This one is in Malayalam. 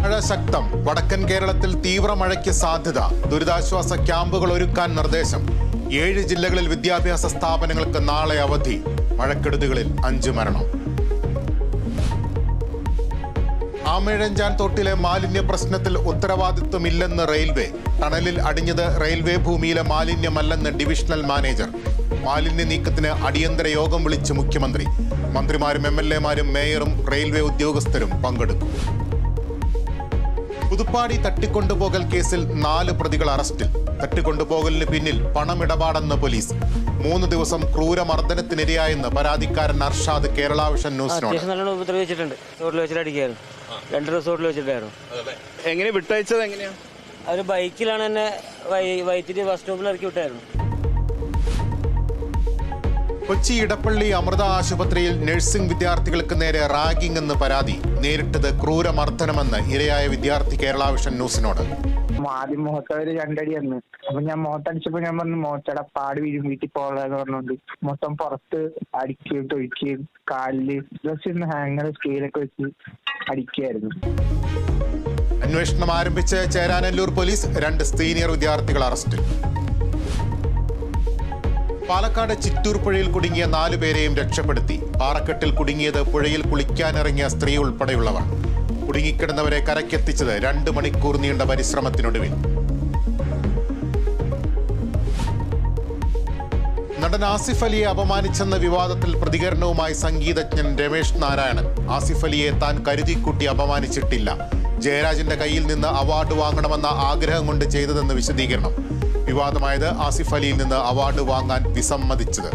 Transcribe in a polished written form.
മഴ ശക്തം. വടക്കൻ കേരളത്തിൽ തീവ്ര മഴയ്ക്ക് സാധ്യത. ദുരിതാശ്വാസ ക്യാമ്പുകൾ ഒരുക്കാൻ നിർദ്ദേശം. 7 ജില്ലകളിൽ വിദ്യാഭ്യാസ സ്ഥാപനങ്ങൾക്ക് നാളെ അവധി. മഴക്കെടുതികളിൽ 5 മരണം. ആമേഴഞ്ചാൻ തോട്ടിലെ മാലിന്യ പ്രശ്നത്തിൽ ഉത്തരവാദിത്വമില്ലെന്ന് റെയിൽവേ. ടണലിൽ അടിഞ്ഞത് റെയിൽവേ ഭൂമിയിലെ മാലിന്യമല്ലെന്ന് ഡിവിഷണൽ മാനേജർ. മാലിന്യ നീക്കത്തിന് അടിയന്തര യോഗം വിളിച്ച് മുഖ്യമന്ത്രി. മന്ത്രിമാരും MLA-മാരും മേയറും റെയിൽവേ ഉദ്യോഗസ്ഥരും പങ്കെടുക്കും. പുതുപ്പാടി തട്ടിക്കൊണ്ടുപോകൽ കേസിൽ 4 പ്രതികൾ അറസ്റ്റിൽ. തട്ടിക്കൊണ്ടുപോകലിന് പിന്നിൽ പണമിടപാടെന്ന് പോലീസ്. 3 ദിവസം ക്രൂരമർദ്ദനത്തിനിരയായെന്ന് പരാതിക്കാരൻ അർഷാദ് കേരള വിഷൻ ന്യൂസിനോട്. എങ്ങനെ വിട്ടയച്ചത്? എങ്ങനെയാണ്? അവര് ബൈക്കിലാണ് എന്നെ വൈത്തിരി ബസ് സ്റ്റോപ്പിൽ ഇറക്കി വിട്ടായിരുന്നു. കൊച്ചി ഇടപ്പള്ളി അമൃത ആശുപത്രിയിൽ നഴ്സിംഗ് വിദ്യാർത്ഥികൾക്ക് നേരെ റാഗിംഗ് എന്ന് പരാതി. നേരിട്ടത് ക്രൂരമർദ്ദനമെന്ന് ഇരയായ വിദ്യാർത്ഥി കേരള വിഷൻ ന്യൂസിനോട്. ആദ്യം മുഖത്തവര് 2 അടി വന്ന്. അപ്പൊ ഞാൻ മുഖത്തടിച്ചപ്പോ ഞാൻ പറഞ്ഞു മുഖത്തടെ പാട് വീഴും, വീട്ടിൽ പോകാന്ന് പറഞ്ഞോണ്ട് മൊത്തം പുറത്ത് അടിക്കുകയും തൊഴിക്കുകയും കാലില് ഡ്രസ്സിന്ന് ഹാങ്ങർ സ്കെയിലൊക്കെ വെച്ച് അടിക്കുകയായിരുന്നു. അന്വേഷണം ആരംഭിച്ച് ചേരാനല്ലൂർ പോലീസ്. 2 സീനിയർ വിദ്യാർത്ഥികൾ അറസ്റ്റിൽ. പാലക്കാട് ചിറ്റൂർ പുഴയിൽ കുടുങ്ങിയ 4 പേരെയും രക്ഷപ്പെടുത്തി. പാറക്കെട്ടിൽ കുടുങ്ങിയത് പുഴയിൽ കുളിക്കാനിറങ്ങിയ സ്ത്രീ ഉൾപ്പെടെയുള്ളവർ. കുടുങ്ങിക്കിടന്നവരെ കരക്കെത്തിച്ചത് 2 മണിക്കൂർ നീണ്ട പരിശ്രമത്തിനൊടുവിൽ. നടൻ ആസിഫ് അലിയെ അപമാനിച്ചെന്ന വിവാദത്തിൽ പ്രതികരണവുമായി സംഗീതജ്ഞൻ രമേശ് നാരായണൻ. ആസിഫ് അലിയെ താൻ കരുതിക്കൂട്ടി അപമാനിച്ചിട്ടില്ല. ജയരാജന്റെ കയ്യിൽ നിന്ന് അവാർഡ് വാങ്ങണമെന്ന ആഗ്രഹം കൊണ്ട് ചെയ്തതെന്ന് വിശദീകരണം. വിവാദമായത് ആസിഫ് അലിയിൽ നിന്ന് അവാർഡ് വാങ്ങാൻ വിസമ്മതിച്ചത്.